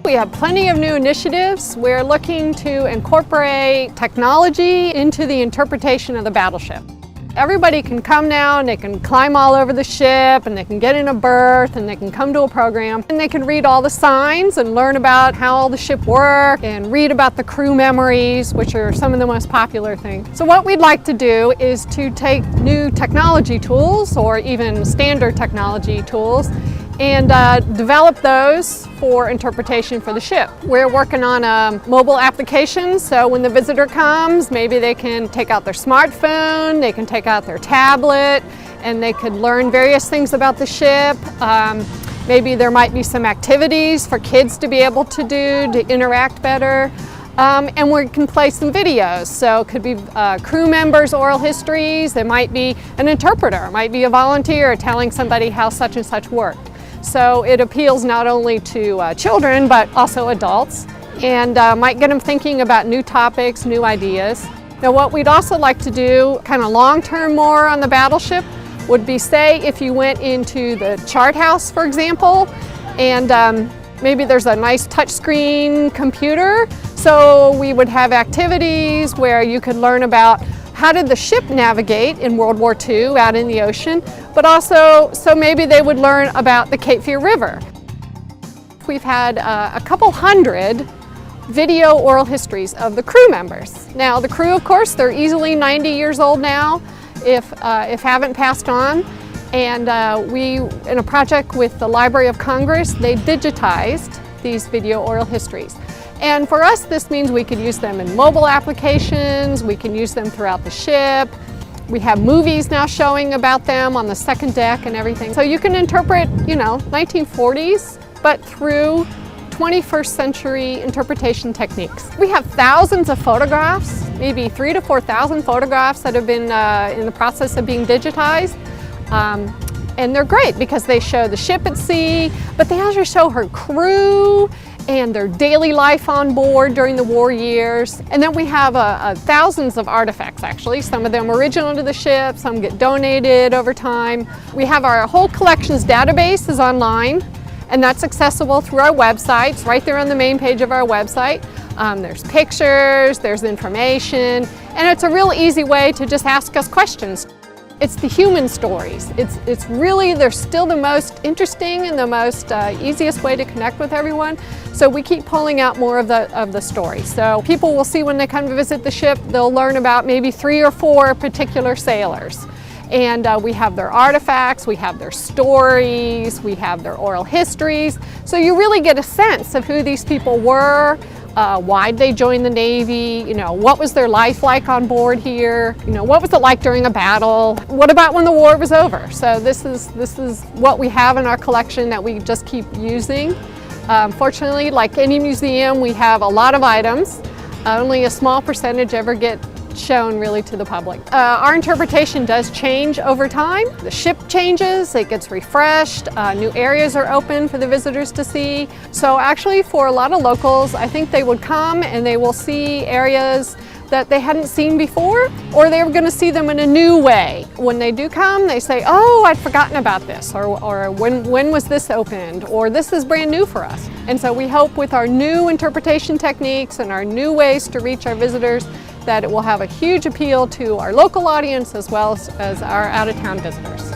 We have plenty of new initiatives. We're looking to incorporate technology into the interpretation of the battleship. Everybody can come now and they can climb all over the ship and they can get in a berth and they can come to a program and they can read all the signs and learn about how the ship works and read about the crew memories, which are some of the most popular things. So what we'd like to do is to take new technology tools or even standard technology tools and develop those for interpretation for the ship. We're working on a mobile application, so when the visitor comes, maybe they can take out their smartphone, they can take out their tablet, and they could learn various things about the ship. Maybe there might be some activities for kids to be able to do to interact better. And we can play some videos, so it could be crew members' oral histories, there might be an interpreter, it might be a volunteer telling somebody how such and such worked. So it appeals not only to children, but also adults, and might get them thinking about new topics, new ideas. Now what we'd also like to do, kind of long-term more on the battleship, would be, say, if you went into the chart house, for example, and maybe there's a nice touchscreen computer, so we would have activities where you could learn about how did the ship navigate in World War II out in the ocean, but also, so maybe they would learn about the Cape Fear River. We've had a couple hundred video oral histories of the crew members. Now the crew, of course, they're easily 90 years old now, if haven't passed on. And we, in a project with the Library of Congress, they digitized these video oral histories. And for us, this means we could use them in mobile applications, we can use them throughout the ship. We have movies now showing about them on the second deck and everything. So you can interpret, 1940s, but through 21st century interpretation techniques. We have thousands of photographs, maybe 3,000 to 4,000 photographs that have been in the process of being digitized. And they're great because they show the ship at sea, but they also show her crew and their daily life on board during the war years. And then we have thousands of artifacts, actually. Some of them original to the ship, some get donated over time. We have our whole collections database is online, and that's accessible through our website. It's right there on the main page of our website. There's pictures, there's information, and it's a real easy way to just ask us questions. It's the human stories. It's really, they're still the most interesting and the most easiest way to connect with everyone. So we keep pulling out more of the stories. So people will see when they come to visit the ship, they'll learn about maybe 3 or 4 particular sailors. And we have their artifacts, we have their stories, we have their oral histories. So you really get a sense of who these people were, why'd they join the Navy, what was their life like on board here, what was it like during a battle, what about when the war was over. So this is what we have in our collection that we just keep using. Fortunately, like any museum, we have a lot of items. Only a small percentage ever get shown really to the public. Our interpretation does change over time. The ship changes, it gets refreshed, new areas are open for the visitors to see. So actually for a lot of locals, I think they would come and they will see areas that they hadn't seen before, or they were going to see them in a new way. When they do come, they say, oh, I'd forgotten about this, or when was this opened, or this is brand new for us. And so we hope with our new interpretation techniques and our new ways to reach our visitors that it will have a huge appeal to our local audience as well as our out-of-town visitors.